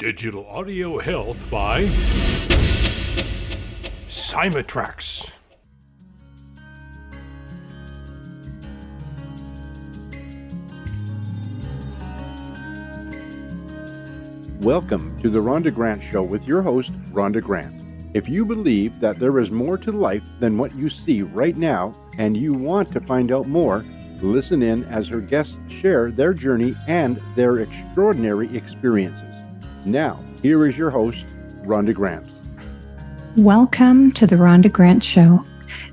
Digital audio health by Symatrax. Welcome to the Rhonda Grant Show with your host, Rhonda Grant. If you believe that there is more to life than what you see right now, and you want to find out more, listen in as her guests share their journey and their extraordinary experiences. Now, here is your host, Rhonda Grant. Welcome to the Rhonda Grant Show.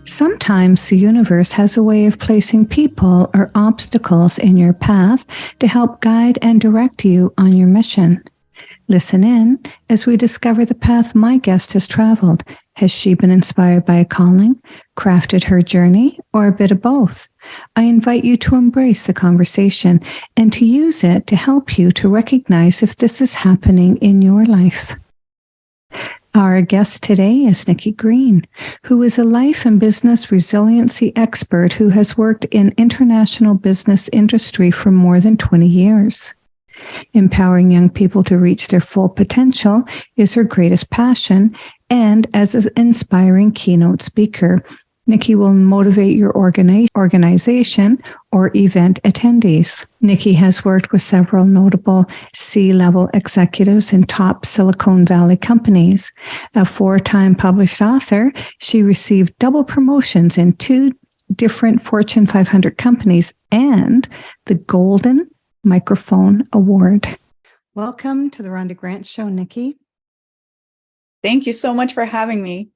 Sometimes the universe has a way of placing people or obstacles in your path to help guide and direct you on your mission. Listen in as we discover the path my guest has traveled. Has she been inspired by a calling, crafted her journey, or a bit of both? I invite you to embrace the conversation and to use it to help you to recognize if this is happening in your life. Our guest today is Nikki Green, who is a life and business resiliency expert who has worked in international business industry for more than 20 years. Empowering young people to reach their full potential is her greatest passion, and as an inspiring keynote speaker, Nikki will motivate your organization or event attendees. Nikki has worked with several notable C-level executives in top Silicon Valley companies. A 4-time published author, she received double promotions in 2 different Fortune 500 companies and the Golden Microphone Award. Welcome to the Rhonda Grant Show, Nikki. Thank you so much for having me.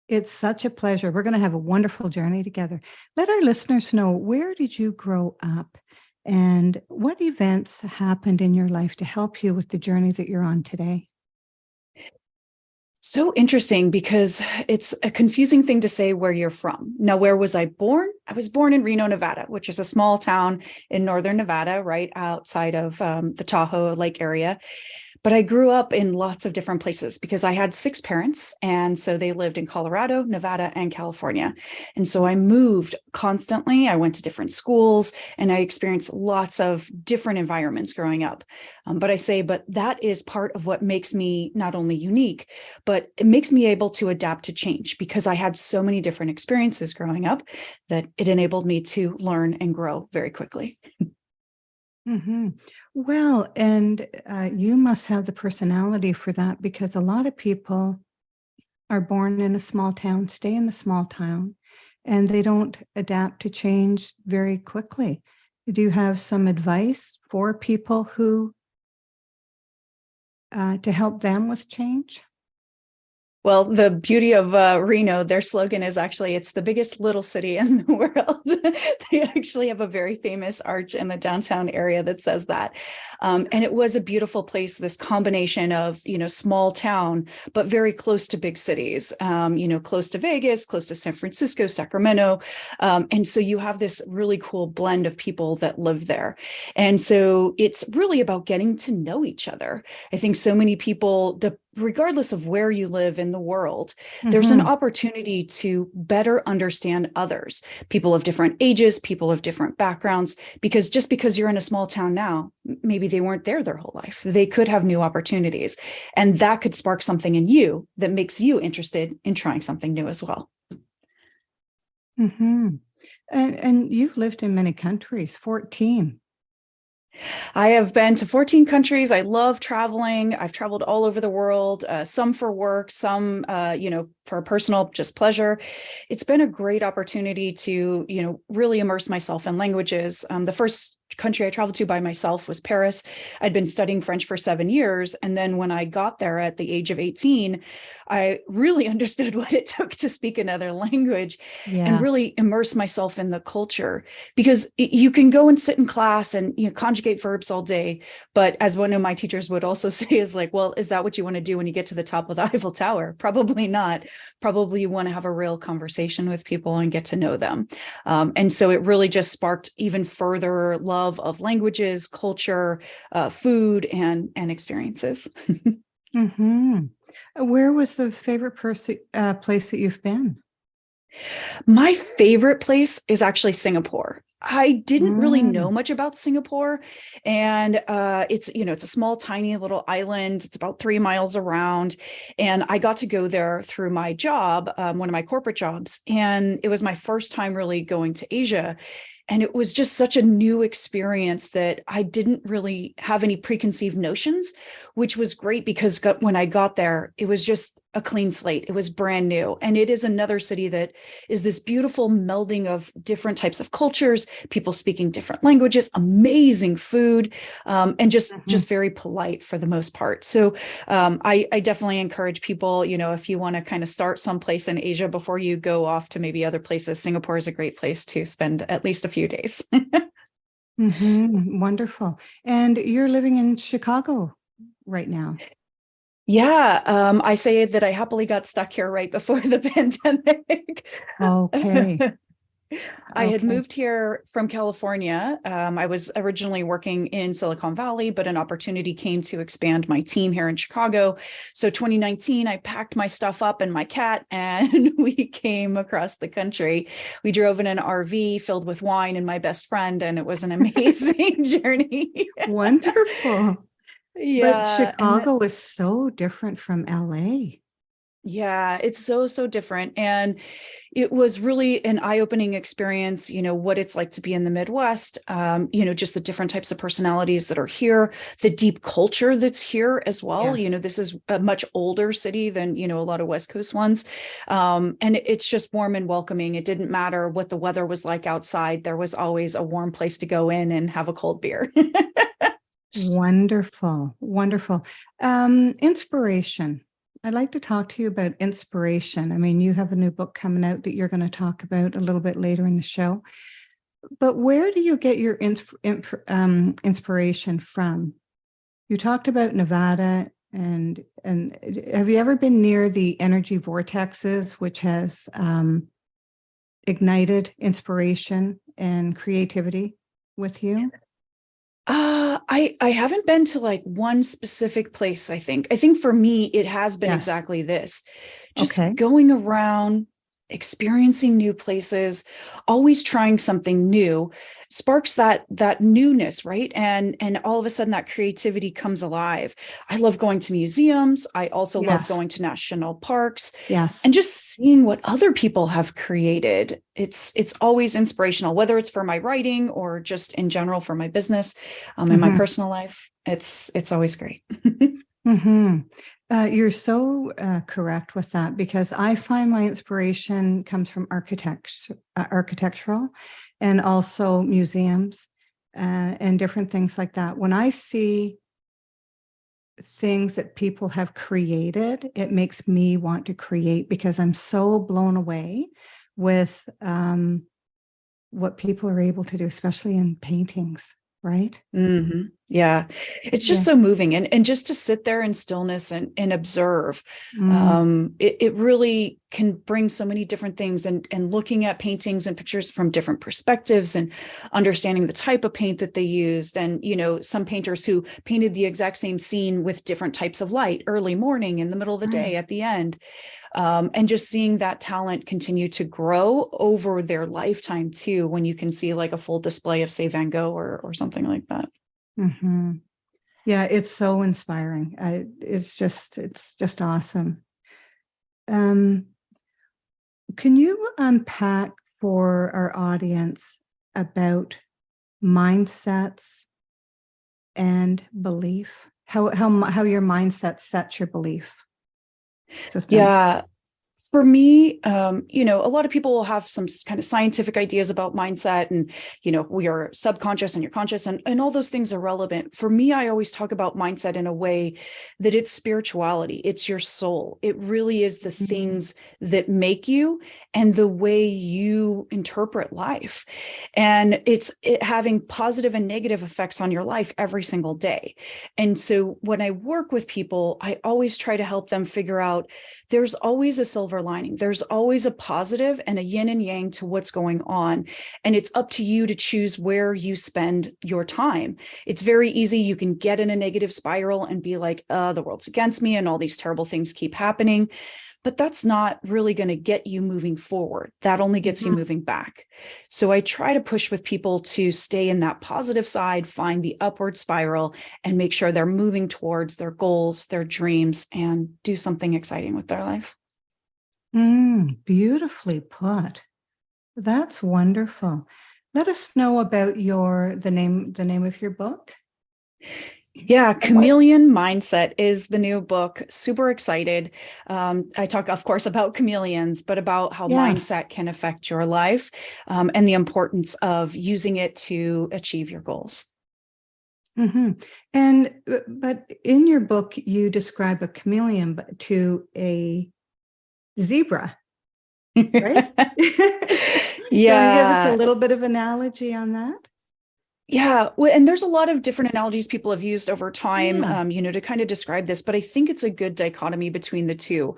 It's such a pleasure. We're going to have a wonderful journey together. Let our listeners know, where did you grow up and what events happened in your life to help you with the journey that you're on today? So interesting because it's a confusing thing to say where you're from. Now, where was I born? I was born in Reno, Nevada, which is a small town in northern Nevada, right outside of the Tahoe Lake area. But I grew up in lots of different places because I had 6 parents. And so they lived in Colorado, Nevada, and California. And so I moved constantly. I went to different schools and I experienced lots of different environments growing up. But that is part of what makes me not only unique, but it makes me able to adapt to change because I had so many different experiences growing up that it enabled me to learn and grow very quickly. Mm-hmm. Well, and you must have the personality for that because a lot of people are born in a small town, stay in the small town, and they don't adapt to change very quickly. Do you have some advice for people who to help them with change? Well, the beauty of Reno, their slogan is actually, it's the biggest little city in the world. They actually have a very famous arch in the downtown area that says that. And it was a beautiful place, this combination of, small town, but very close to big cities, close to Vegas, close to San Francisco, Sacramento. And so you have this really cool blend of people that live there. And so it's really about getting to know each other. I think so many people, regardless of where you live in the world, there's an opportunity to better understand others, people of different ages, people of different backgrounds, because just because you're in a small town now, maybe they weren't there their whole life. They could have new opportunities, and that could spark something in you that makes you interested in trying something new as well. Mm-hmm. And you've lived in many countries, 14. I have been to 14 countries. I love traveling. I've traveled all over the world, some for work, some, for personal, just pleasure. It's been a great opportunity to, really immerse myself in languages. The first country I traveled to by myself was Paris. I'd been studying French for 7 years. And then when I got there at the age of 18, I really understood what it took to speak another language and really immerse myself in the culture, because you can go and sit in class and conjugate verbs all day. But as one of my teachers would also say is like, well, is that what you want to do when you get to the top of the Eiffel Tower? Probably not. Probably you want to have a real conversation with people and get to know them. And so it really just sparked even further love of languages, culture, food, and experiences. Mm-hmm. Where was the favorite place that you've been? My favorite place is actually Singapore. I didn't really know Mm. much about Singapore, and it's a small, tiny little island. It's about 3 miles around, and I got to go there through my job, one of my corporate jobs, and it was my first time really going to Asia. And it was just such a new experience that I didn't really have any preconceived notions, which was great because when I got there, it was just a clean slate. It was brand new. And it is another city that is this beautiful melding of different types of cultures, people speaking different languages, amazing food, and just very polite for the most part. So I definitely encourage people, if you want to kind of start someplace in Asia before you go off to maybe other places, Singapore is a great place to spend at least a few days. Wonderful. And you're living in Chicago right now. Yeah, I say that I happily got stuck here right before the pandemic. Okay. I had Okay. moved here from California. I was originally working in Silicon Valley, but an opportunity came to expand my team here in Chicago. So 2019, I packed my stuff up and my cat, and we came across the country. We drove in an RV filled with wine and my best friend, and it was an amazing journey. Wonderful. But Yeah, and Chicago is so different from LA. yeah, it's so different. And it was really an eye-opening experience, what it's like to be in the Midwest, just the different types of personalities that are here, the deep culture that's here as well. Yes. This is a much older city than, a lot of West Coast ones. And it's just warm and welcoming. It didn't matter what the weather was like outside. There was always a warm place to go in and have a cold beer. Wonderful. Wonderful. Inspiration. I'd like to talk to you about inspiration. I mean, you have a new book coming out that you're going to talk about a little bit later in the show. But where do you get your inspiration from? You talked about Nevada, and have you ever been near the energy vortexes, which has ignited inspiration and creativity with you? I haven't been to like one specific place, I think. I think for me, it has been Yes. exactly this. Just Okay. going around, experiencing new places, always trying something new sparks that newness, right? And all of a sudden that creativity comes alive. I love going to museums. I also love Yes. going to national parks Yes. and just seeing what other people have created. It's always inspirational, whether it's for my writing or just in general for my business, in my personal life. It's always great. You're so correct with that, because I find my inspiration comes from architectural, and also museums and different things like that. When I see things that people have created, it makes me want to create, because I'm so blown away with what people are able to do, especially in paintings, right? Mm-hmm. Yeah, it's just Yeah. so moving, and just to sit there in stillness and observe, Mm. it really can bring so many different things, and looking at paintings and pictures from different perspectives and understanding the type of paint that they used, and some painters who painted the exact same scene with different types of light, early morning, in the middle of the day, Right. at the end. And just seeing that talent continue to grow over their lifetime too, when you can see like a full display of, say, Van Gogh or something like that. Mm-hmm. Yeah, it's so inspiring. It's just awesome. Um, can you unpack for our audience about mindsets and belief? How your mindset sets your belief systems? Yeah. For me, a lot of people will have some kind of scientific ideas about mindset, and, we are subconscious and you're conscious, and all those things are relevant. For me, I always talk about mindset in a way that it's spirituality. It's your soul. It really is the things that make you and the way you interpret life. And it having positive and negative effects on your life every single day. And so when I work with people, I always try to help them figure out there's always a silver silver lining. There's always a positive and a yin and yang to what's going on. And it's up to you to choose where you spend your time. It's very easy. You can get in a negative spiral and be like, the world's against me and all these terrible things keep happening. But that's not really going to get you moving forward. That only gets you moving back. So I try to push with people to stay in that positive side, find the upward spiral, and make sure they're moving towards their goals, their dreams, and do something exciting with their life. Beautifully put. That's wonderful. Let us know about the name of your book. Yeah, Chameleon Mindset is the new book. Super excited. I talk, of course, about chameleons, but about how mindset can affect your life, and the importance of using it to achieve your goals. And but in your book, you describe a chameleon to a zebra, right? Yeah. Can you give us a little bit of analogy on that? Yeah. And there's a lot of different analogies people have used over time, to kind of describe this, but I think it's a good dichotomy between the two.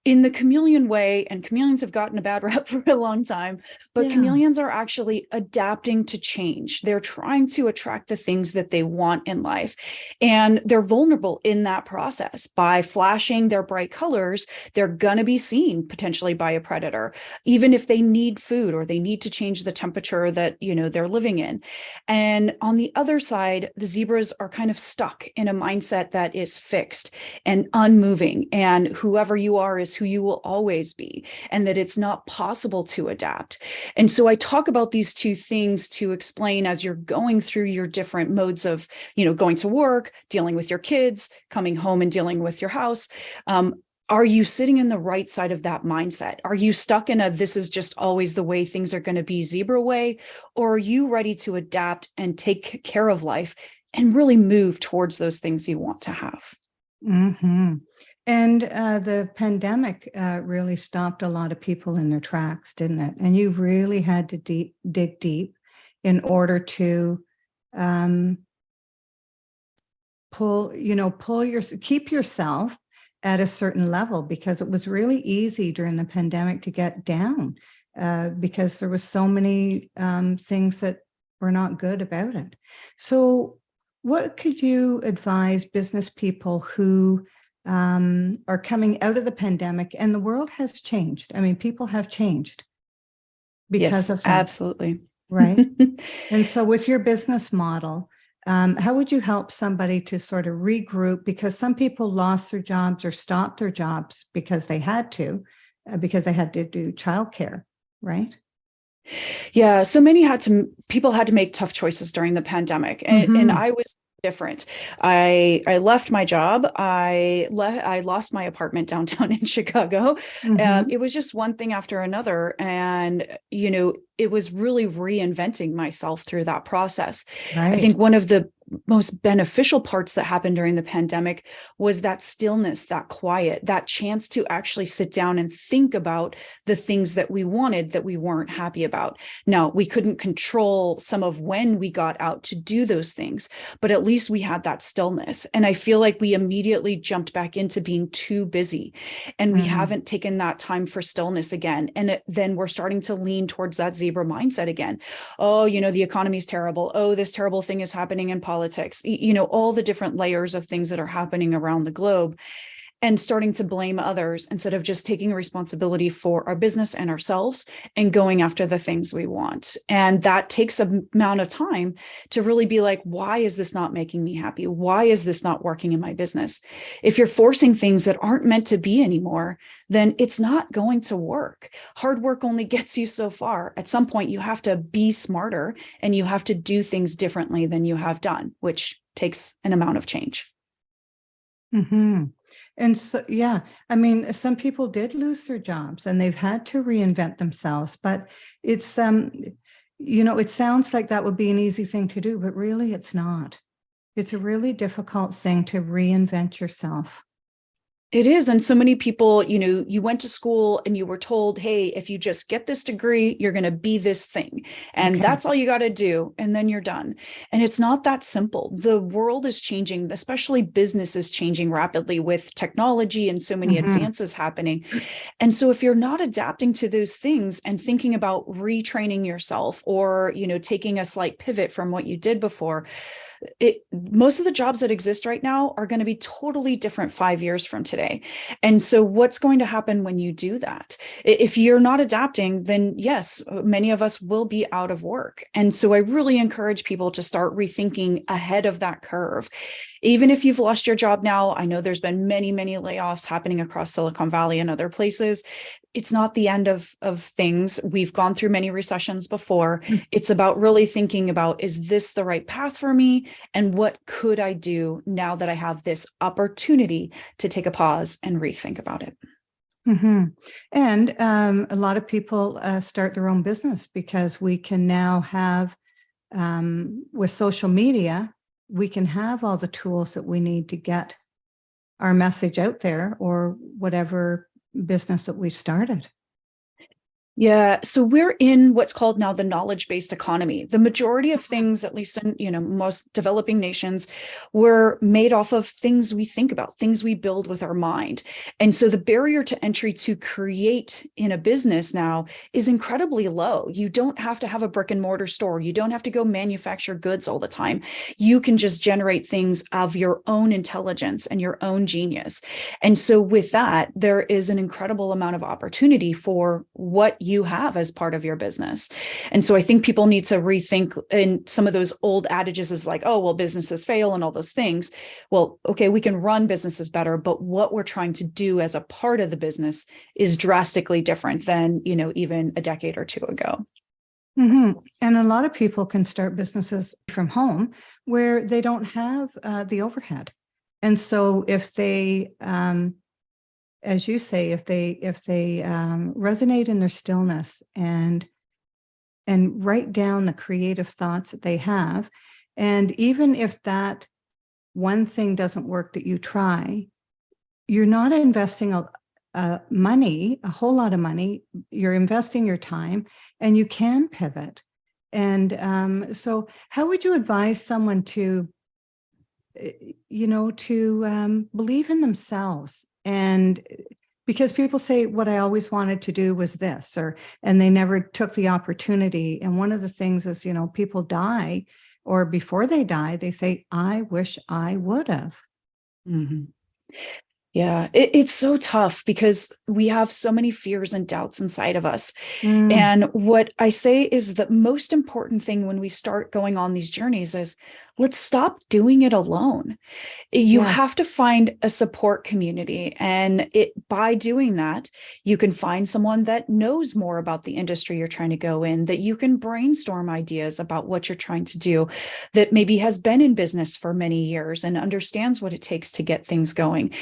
In the chameleon way, and chameleons have gotten a bad rap for a long time, but chameleons are actually adapting to change. They're trying to attract the things that they want in life. And they're vulnerable in that process. By flashing their bright colors, they're going to be seen potentially by a predator, even if they need food or they need to change the temperature that, they're living in. And on the other side, the zebras are kind of stuck in a mindset that is fixed and unmoving. And whoever you are is who you will always be, and that it's not possible to adapt. And so I talk about these two things to explain, as you're going through your different modes of, going to work, dealing with your kids, coming home and dealing with your house. Are you sitting in the right side of that mindset? Are you stuck in this is just always the way things are going to be, zebra way? Or are you ready to adapt and take care of life and really move towards those things you want to have? And the pandemic really stopped a lot of people in their tracks, didn't it? And you really had to dig deep in order to keep yourself at a certain level, because it was really easy during the pandemic to get down because there was so many things that were not good about it. So what could you advise business people who are coming out of the pandemic, and the world has changed? I mean, people have changed because of something. Absolutely. Right. And so with your business model, how would you help somebody to sort of regroup? Because some people lost their jobs or stopped their jobs because they had to do childcare, right? Yeah. So people had to make tough choices during the pandemic, and I was different. I left my job. I lost my apartment downtown in Chicago. It was just one thing after another. And, it was really reinventing myself through that process. Right. I think one of the most beneficial parts that happened during the pandemic was that stillness, that quiet, that chance to actually sit down and think about the things that we wanted that we weren't happy about. Now, we couldn't control some of when we got out to do those things, but at least we had that stillness. And I feel like we immediately jumped back into being too busy, and we haven't taken that time for stillness again. And then we're starting to lean towards that zebra mindset again. Oh, the economy's terrible. Oh, this terrible thing is happening in politics, all the different layers of things that are happening around the globe, and starting to blame others instead of just taking responsibility for our business and ourselves and going after the things we want. And that takes an amount of time to really be like, why is this not making me happy? Why is this not working in my business? If you're forcing things that aren't meant to be anymore, then it's not going to work. Hard work only gets you so far. At some point, you have to be smarter and you have to do things differently than you have done, which takes an amount of change. And so, I mean, some people did lose their jobs and they've had to reinvent themselves, but it's, it sounds like that would be an easy thing to do, but really it's not. It's a really difficult thing to reinvent yourself. It is. And so many people, you went to school and you were told, hey, if you just get this degree, you're going to be this thing. And Okay. that's all you got to do. And then you're done. And it's not that simple. The world is changing, especially business is changing rapidly with technology and so many Mhm. advances happening. And so if you're not adapting to those things and thinking about retraining yourself or, taking a slight pivot from what you did before, most of the jobs that exist right now are going to be totally different 5 years from today. And so what's going to happen when you do that? If you're not adapting, then yes, many of us will be out of work. And so I really encourage people to start rethinking ahead of that curve. Even if you've lost your job now, I know there's been many, many layoffs happening across Silicon Valley and other places. It's not the end of things. We've gone through many recessions before. It's about really thinking about, is this the right path for me? And what could I do now that I have this opportunity to take a pause and rethink about it? Mm-hmm. And a lot of people start their own business because we can now have, with social media, we can have all the tools that we need to get our message out there or whatever business that we've started. Yeah. So we're in what's called now the knowledge-based economy. The majority of things, at least in, most developing nations, were made off of things we think about, things we build with our mind. And so the barrier to entry to create in a business now is incredibly low. You don't have to have a brick and mortar store. You don't have to go manufacture goods all the time. You can just generate things of your own intelligence and your own genius. And so with that, there is an incredible amount of opportunity for what you have as part of your business. And so I think people need to rethink, in some of those old adages is like, oh, well, businesses fail and all those things. Well, okay, we can run businesses better, but what we're trying to do as a part of the business is drastically different than, even a decade or two ago. Mm-hmm. And a lot of people can start businesses from home where they don't have the overhead. And so if they, as you say, if they resonate in their stillness and write down the creative thoughts that they have, and even if that one thing doesn't work that you try, you're not investing money, a whole lot of money. You're investing your time, and you can pivot. And so, how would you advise someone to, believe in themselves? And because people say, what I always wanted to do was this, and they never took the opportunity. And one of the things is, people die, or before they die, they say, I wish I would have. Mm-hmm. Yeah, it's so tough because we have so many fears and doubts inside of us. And what I say is the most important thing when we start going on these journeys is, let's stop doing it alone. You have to find a support community. And by doing that, you can find someone that knows more about the industry you're trying to go in, that you can brainstorm ideas about what you're trying to do, that maybe has been in business for many years and understands what it takes to get things going.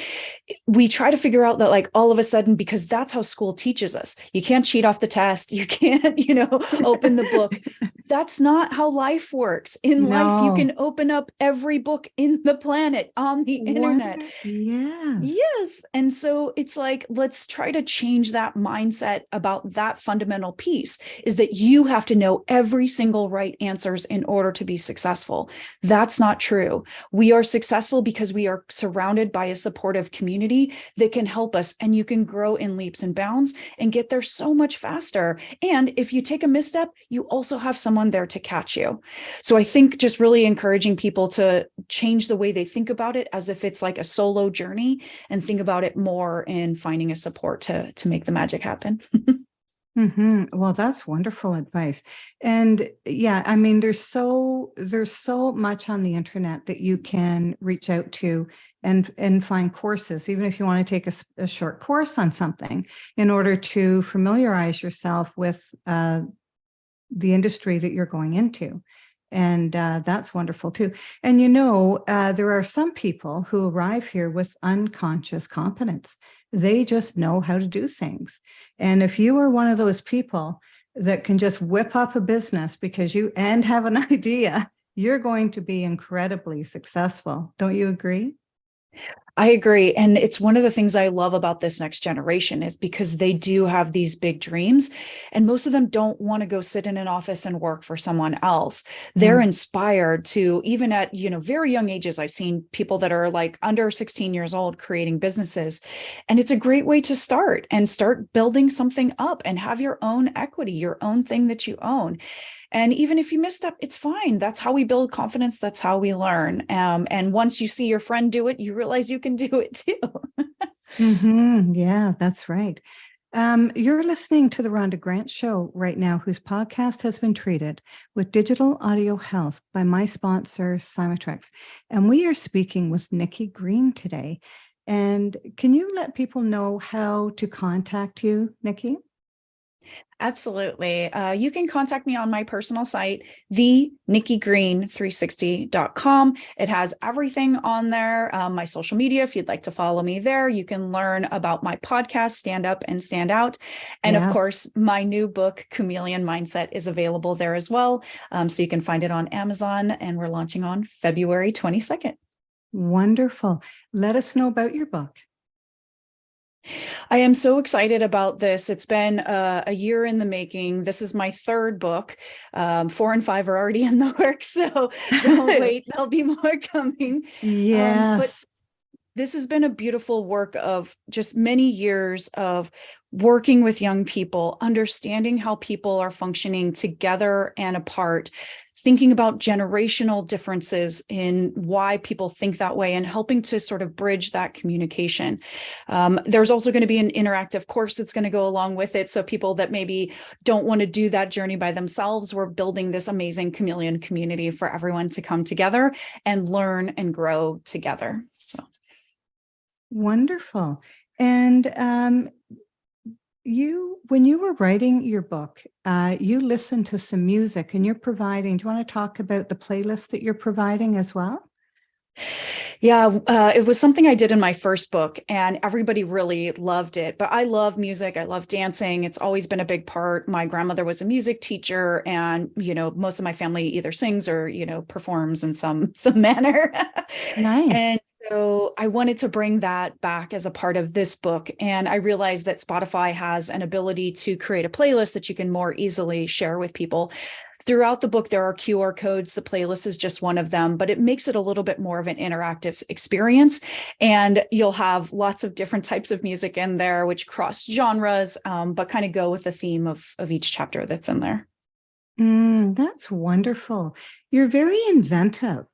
We try to figure out that, like, all of a sudden, because that's how school teaches us, you can't cheat off the test, you can't, open the book. That's not how life works. In life, you can open up every book in the planet on the internet. Yes. And so it's like, let's try to change that mindset about that fundamental piece, is that you have to know every single right answers in order to be successful. That's not true. We are successful because we are surrounded by a supportive community that can help us, and you can grow in leaps and bounds and get there so much faster. And if you take a misstep, you also have someone there to catch you. So I think just really encouraging people to change the way they think about it, as if it's like a solo journey, and think about it more in finding a support to make the magic happen. Well, that's wonderful advice. And yeah, I mean, there's so much on the internet that you can reach out to and find courses, even if you want to take a short course on something, in order to familiarize yourself with the industry that you're going into. And that's wonderful too. And there are some people who arrive here with unconscious competence. They just know how to do things. And if you are one of those people that can just whip up a business because you have an idea, you're going to be incredibly successful. Don't you agree? I agree. And it's one of the things I love about this next generation is because they do have these big dreams, and most of them don't want to go sit in an office and work for someone else. They're inspired to, even at, very young ages. I've seen people that are like under 16 years old creating businesses. And it's a great way to start building something up and have your own equity, your own thing that you own. And even if you messed up, it's fine. That's how we build confidence. That's how we learn. And once you see your friend do it, you realize you can do it too. Yeah, that's right. You're listening to the Rhonda Grant Show right now, whose podcast has been treated with digital audio health by my sponsor, Symatrex. And we are speaking with Nikki Green today. And can you let people know how to contact you, Nikki? Absolutely. You can contact me on my personal site, thenikkigreen360.com. It has everything on there. My social media, if you'd like to follow me there, you can learn about my podcast, Stand Up and Stand Out. And of course, my new book, Chameleon Mindset, is available there as well. So you can find it on Amazon, and we're launching on February 22nd. Wonderful. Let us know about your book. I am so excited about this. It's been a year in the making. This is my third book. 4 and 5 are already in the works, so don't wait. There'll be more coming. Yes. But this has been a beautiful work of just many years of working with young people, understanding how people are functioning together and apart, thinking about generational differences in why people think that way, and helping to sort of bridge that communication. There's also going to be an interactive course that's going to go along with it. So people that maybe don't want to do that journey by themselves, we're building this amazing Chameleon community for everyone to come together and learn and grow together. So wonderful. And when you were writing your book, you listened to some music, and do you want to talk about the playlist that you're providing as well? Yeah, it was something I did in my first book, and everybody really loved it. But I love music. I love dancing. It's always been a big part. My grandmother was a music teacher, and, most of my family either sings or, performs in some manner. Nice. And so I wanted to bring that back as a part of this book. And I realized that Spotify has an ability to create a playlist that you can more easily share with people. Throughout the book, there are QR codes. The playlist is just one of them, but it makes it a little bit more of an interactive experience. And you'll have lots of different types of music in there, which cross genres, but kind of go with the theme of each chapter that's in there. That's wonderful. You're very inventive.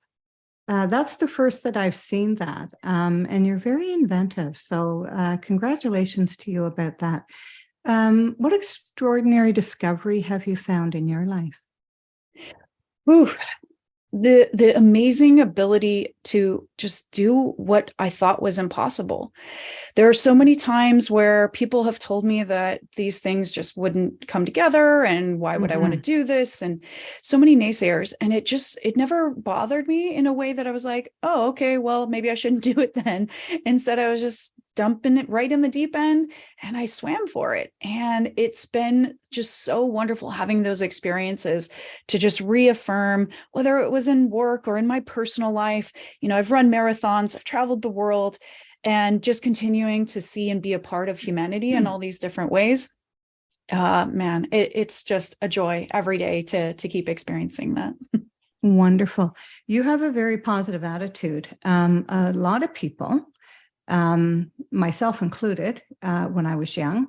That's the first that I've seen that. And you're very inventive. So congratulations to you about that. What extraordinary discovery have you found in your life? Ooh, the amazing ability to just do what I thought was impossible. There are so many times where people have told me that these things just wouldn't come together, and why would I want to do this? And so many naysayers. And it never bothered me in a way that I was like, oh, okay, well, maybe I shouldn't do it then. Instead, I was just dumping it right in the deep end, and I swam for it. And it's been just so wonderful having those experiences to just reaffirm, whether it was in work or in my personal life. I've run marathons, I've traveled the world, and just continuing to see and be a part of humanity in all these different ways. Man, it's just a joy every day to keep experiencing that. Wonderful. You have a very positive attitude. A lot of people, myself included, when I was young,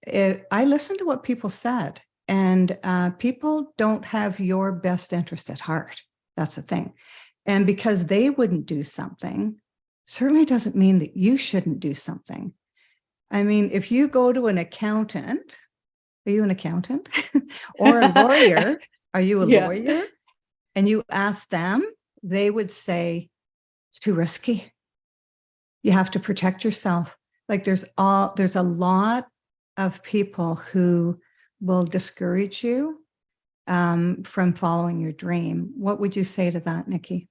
I listened to what people said, and people don't have your best interest at heart. That's the thing. And because they wouldn't do something, certainly doesn't mean that you shouldn't do something. I mean, if you go to an accountant, are you an accountant? Or a lawyer, are you a lawyer? And you ask them, they would say, it's too risky. You have to protect yourself. Like there's a lot of people who will discourage you from following your dream. What would you say to that, Nikki?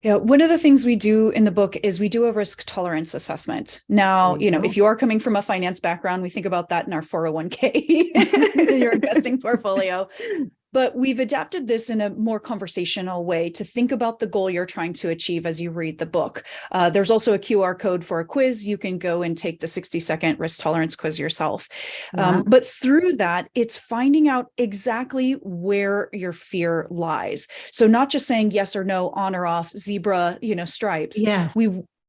Yeah, one of the things we do in the book is we do a risk tolerance assessment. Now, if you are coming from a finance background, we think about that in our 401k, your investing portfolio. But we've adapted this in a more conversational way to think about the goal you're trying to achieve as you read the book. There's also a QR code for a quiz. You can go and take the 60-second risk tolerance quiz yourself. Wow. But through that, it's finding out exactly where your fear lies. So not just saying yes or no, on or off, zebra, stripes. Yes.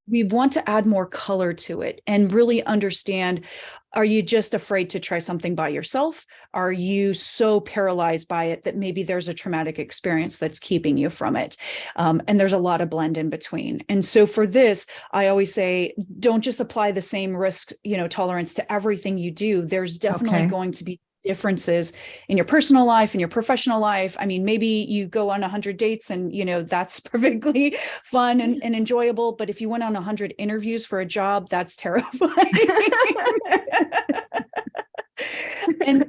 We want to add more color to it and really understand, are you just afraid to try something by yourself? Are you so paralyzed by it that maybe there's a traumatic experience that's keeping you from it? And there's a lot of blend in between. And so for this, I always say, don't just apply the same risk, tolerance to everything you do. There's definitely going to be differences in your personal life and your professional life. I mean, maybe you go on 100 dates and, that's perfectly fun and enjoyable. But if you went on 100 interviews for a job, that's terrifying.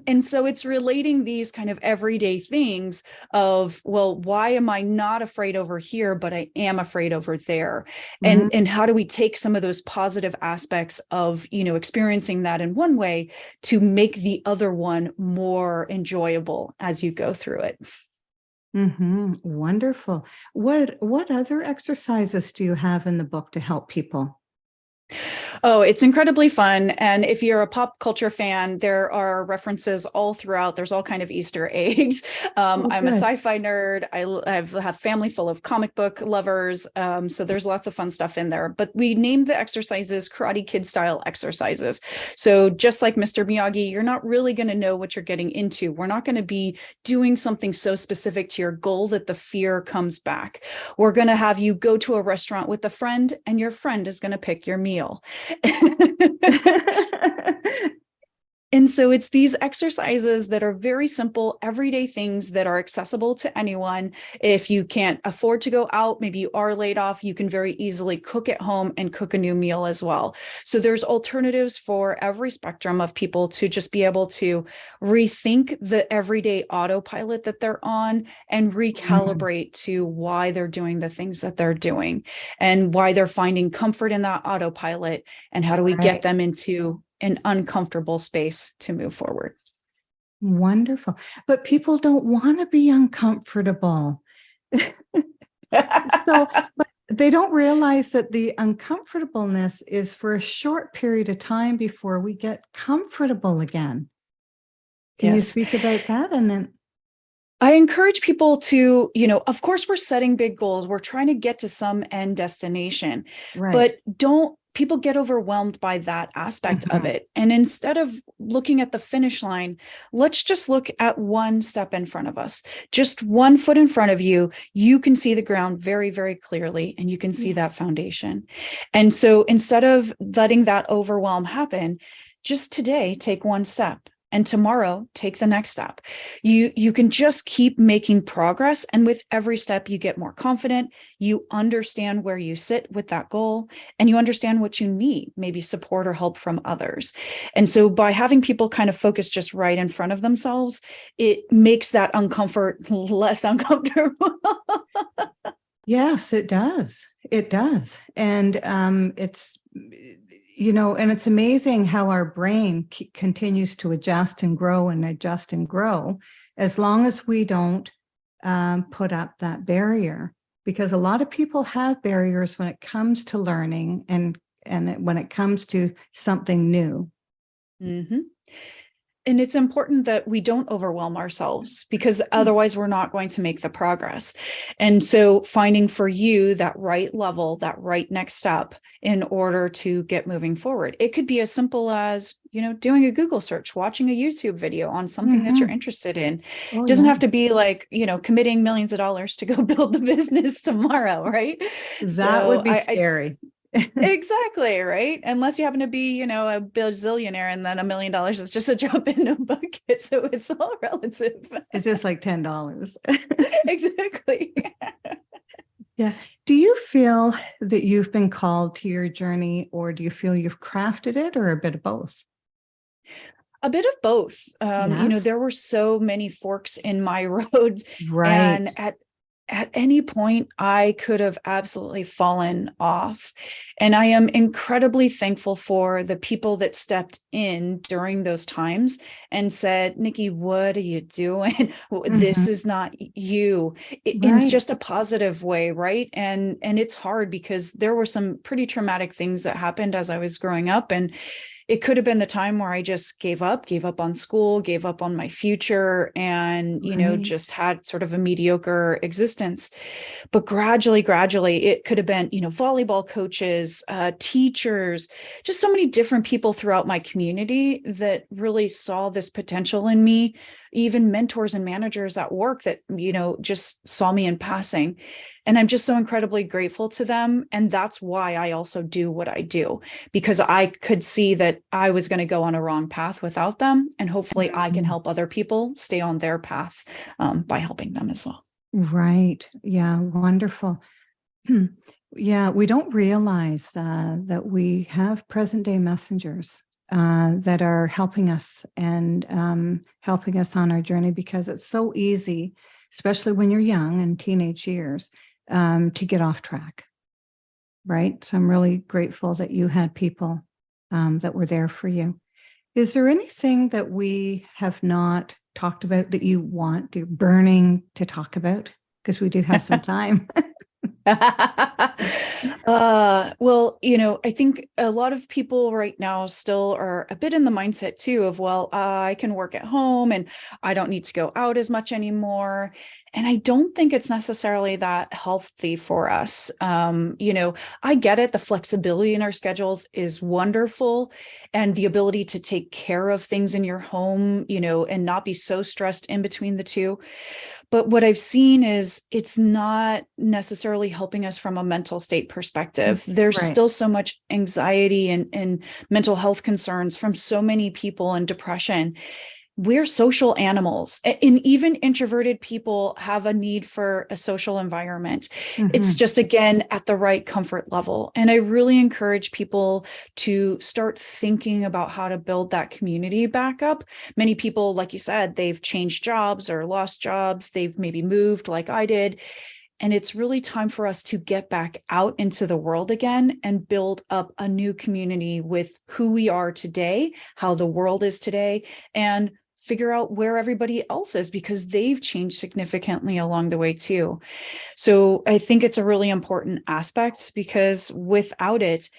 And so it's relating these kind of everyday things of, well, why am I not afraid over here, but I am afraid over there? And how do we take some of those positive aspects of, experiencing that in one way to make the other one more enjoyable as you go through it? Wonderful. What other exercises do you have in the book to help people? Oh, it's incredibly fun. And if you're a pop culture fan, there are references all throughout. There's all kind of Easter eggs. I'm a sci-fi nerd. I have a family full of comic book lovers. So there's lots of fun stuff in there. But we named the exercises Karate Kid style exercises. So just like Mr. Miyagi, you're not really going to know what you're getting into. We're not going to be doing something so specific to your goal that the fear comes back. We're going to have you go to a restaurant with a friend, and your friend is going to pick your meal. And so it's these exercises that are very simple, everyday things that are accessible to anyone. If you can't afford to go out, maybe you are laid off, you can very easily cook at home and cook a new meal as well. So there's alternatives for every spectrum of people to just be able to rethink the everyday autopilot that they're on and recalibrate to why they're doing the things that they're doing and why they're finding comfort in that autopilot, and how do we get them into an uncomfortable space to move forward. Wonderful. But people don't want to be uncomfortable. But they don't realize that the uncomfortableness is for a short period of time before we get comfortable again. Can you speak about that? And then I encourage people to, of course, we're setting big goals. We're trying to get to some end destination, but people get overwhelmed by that aspect of it. And instead of looking at the finish line, let's just look at one step in front of us, just 1 foot in front of you. You can see the ground very, very clearly, and you can see that foundation. And so instead of letting that overwhelm happen, just today, take one step. And tomorrow, take the next step. You can just keep making progress. And with every step, you get more confident. You understand where you sit with that goal, and you understand what you need, maybe support or help from others. And so by having people kind of focus just right in front of themselves, it makes that uncomfort less uncomfortable. Yes, it does. It does. And it's, and it's amazing how our brain continues to adjust and grow and adjust and grow as long as we don't put up that barrier. Because a lot of people have barriers when it comes to learning and when it comes to something new. And it's important that we don't overwhelm ourselves, because otherwise we're not going to make the progress. And so finding for you that right level, that right next step in order to get moving forward. It could be as simple as, doing a Google search, watching a YouTube video on something that you're interested in. It doesn't have to be like, committing millions of dollars to go build the business tomorrow, right? That would be scary. Exactly, right? Unless you happen to be, a bazillionaire, and then $1 million is just a drop in a bucket. So it's all relative. It's just like $10. Exactly. Yeah. Do you feel that you've been called to your journey, or do you feel you've crafted it, or a bit of both? A bit of both. Yes. There were so many forks in my road. Right. And at any point, I could have absolutely fallen off. And I am incredibly thankful for the people that stepped in during those times and said, Nikki, what are you doing? This is not you, in Right. just a positive way, right? And it's hard because there were some pretty traumatic things that happened as I was growing up. And it could have been the time where I just gave up on school, gave up on my future, and, Right. just had sort of a mediocre existence. But gradually, it could have been, volleyball coaches, teachers, just so many different people throughout my community that really saw this potential in me, even mentors and managers at work that, just saw me in passing. And I'm just so incredibly grateful to them. And that's why I also do what I do, because I could see that I was going to go on a wrong path without them. And hopefully I can help other people stay on their path by helping them as well. Right. Yeah. Wonderful. Yeah. We don't realize that we have present day messengers that are helping us and helping us on our journey, because it's so easy, especially when you're young and teenage years, to get off track. Right. So I'm really grateful that you had people that were there for you. Is there anything that we have not talked about that you're burning to talk about? Because we do have some time. Well, I think a lot of people right now still are a bit in the mindset too of, well, I can work at home and I don't need to go out as much anymore. And I don't think it's necessarily that healthy for us. I get it. The flexibility in our schedules is wonderful, and the ability to take care of things in your home, and not be so stressed in between the two. But what I've seen is it's not necessarily helping us from a mental state perspective. There's Right. still so much anxiety and mental health concerns from so many people, and depression. We're social animals, and even introverted people have a need for a social environment. It's just, again, at the right comfort level. And I really encourage people to start thinking about how to build that community back up. Many people, like you said, they've changed jobs or lost jobs. They've maybe moved like I did. And it's really time for us to get back out into the world again and build up a new community with who we are today, how the world is today, and figure out where everybody else is, because they've changed significantly along the way too. So I think it's a really important aspect, because without it,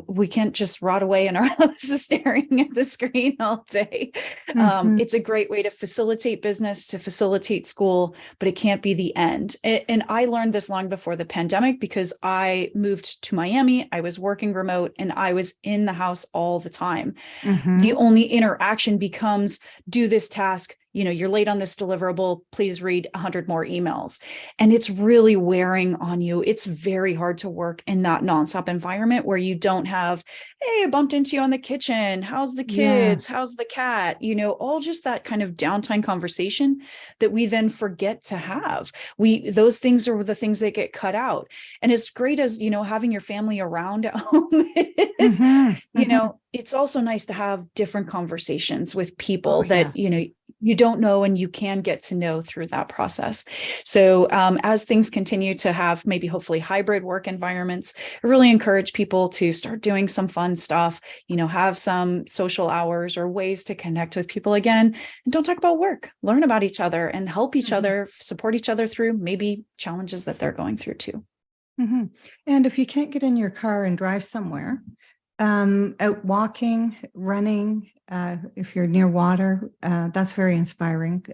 we can't just rot away in our houses staring at the screen all day. It's a great way to facilitate business, to facilitate school, but it can't be the end. And I learned this long before the pandemic, because I moved to Miami. I was working remote and I was in the house all the time. The only interaction becomes, do this task, you're late on this deliverable, please read 100 more emails. And it's really wearing on you. It's very hard to work in that nonstop environment where you don't have, hey, I bumped into you on the kitchen. How's the kids? Yes. How's the cat? All just that kind of downtime conversation that we then forget to have. Those things are the things that get cut out. And as great as, having your family around at home is, it's also nice to have different conversations with people that, you don't know and you can get to know through that process. So as things continue to have maybe hopefully hybrid work environments, I really encourage people to start doing some fun stuff, have some social hours or ways to connect with people again. And don't talk about work, learn about each other and help each other, support each other through maybe challenges that they're going through too. And if you can't get in your car and drive somewhere, out walking, running, if you're near water, that's very inspiring,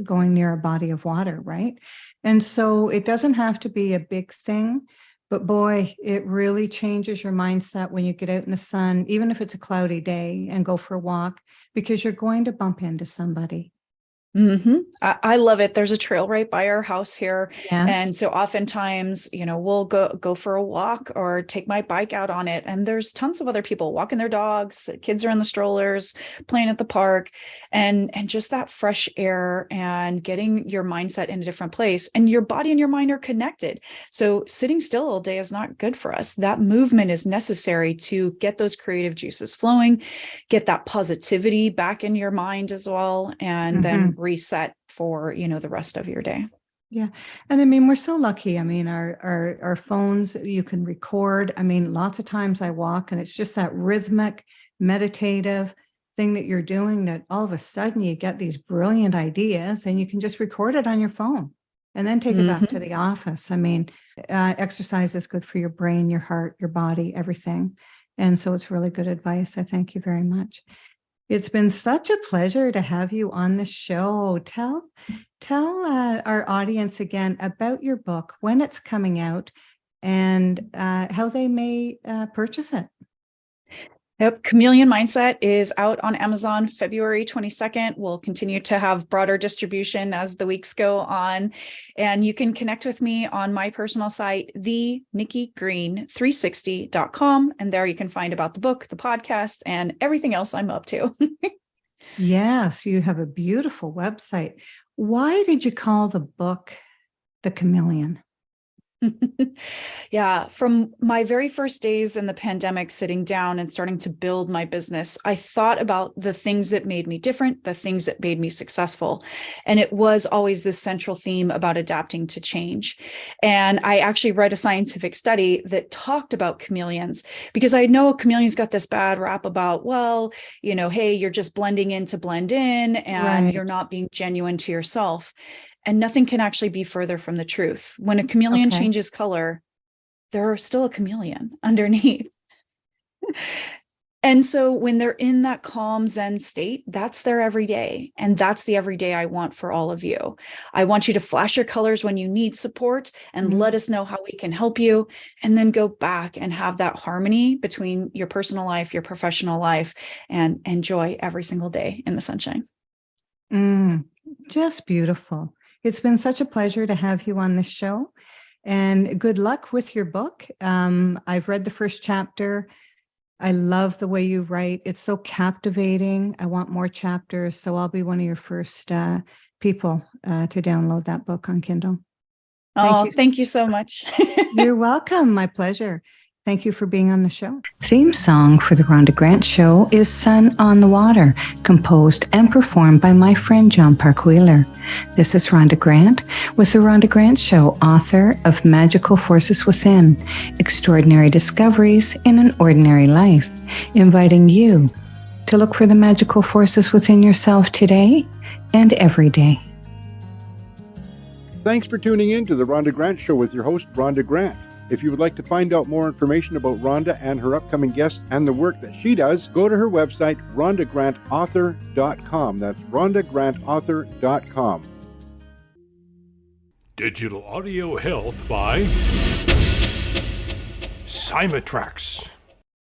going near a body of water, right? And so it doesn't have to be a big thing, but boy, it really changes your mindset when you get out in the sun, even if it's a cloudy day, and go for a walk, because you're going to bump into somebody. I love it. There's a trail right by our house here. Yes. And so oftentimes, we'll go for a walk or take my bike out on it. And there's tons of other people walking their dogs, kids are in the strollers, playing at the park, and just that fresh air and getting your mindset in a different place, and your body and your mind are connected. So sitting still all day is not good for us. That movement is necessary to get those creative juices flowing, get that positivity back in your mind as well, and then reset for, the rest of your day. Yeah. And I mean, we're so lucky. I mean, our phones, you can record. I mean, lots of times I walk and it's just that rhythmic, meditative thing that you're doing that all of a sudden you get these brilliant ideas and you can just record it on your phone and then take it back to the office. I mean, exercise is good for your brain, your heart, your body, everything. And so it's really good advice. I thank you very much. It's been such a pleasure to have you on the show. Tell our audience again about your book, when it's coming out, and how they may purchase it. Yep. Chameleon Mindset is out on Amazon February 22nd. We'll continue to have broader distribution as the weeks go on. And you can connect with me on my personal site, the nikkigreen360.com. And there you can find about the book, the podcast, and everything else I'm up to. Yes, you have a beautiful website. Why did you call the book The Chameleon? Yeah, from my very first days in the pandemic, sitting down and starting to build my business, I thought about the things that made me different, the things that made me successful. And it was always this central theme about adapting to change. And I actually read a scientific study that talked about chameleons, because I know chameleons got this bad rap about, well, hey, you're just blending in to blend in and you're not being genuine to yourself. And nothing can actually be further from the truth. When a chameleon changes color, they're still a chameleon underneath. And so when they're in that calm Zen state, that's their everyday. And that's the everyday I want for all of you. I want you to flash your colors when you need support and let us know how we can help you. And then go back and have that harmony between your personal life, your professional life, and enjoy every single day in the sunshine. Just beautiful. It's been such a pleasure to have you on this show, and good luck with your book. I've read the first chapter. I love the way you write. It's so captivating. I want more chapters, so I'll be one of your first people to download that book on Kindle. Thank you so much. You're welcome. My pleasure. Thank you for being on the show. Theme song for the Rhonda Grant Show is Sun on the Water, composed and performed by my friend John Park Wheeler. This is Rhonda Grant with the Rhonda Grant Show, author of Magical Forces Within, Extraordinary Discoveries in an Ordinary Life, inviting you to look for the magical forces within yourself today and every day. Thanks for tuning in to the Rhonda Grant Show with your host, Rhonda Grant. If you would like to find out more information about Rhonda and her upcoming guests and the work that she does, go to her website, rhondagrantauthor.com. That's rhondagrantauthor.com. Digital audio health by Cymatrax.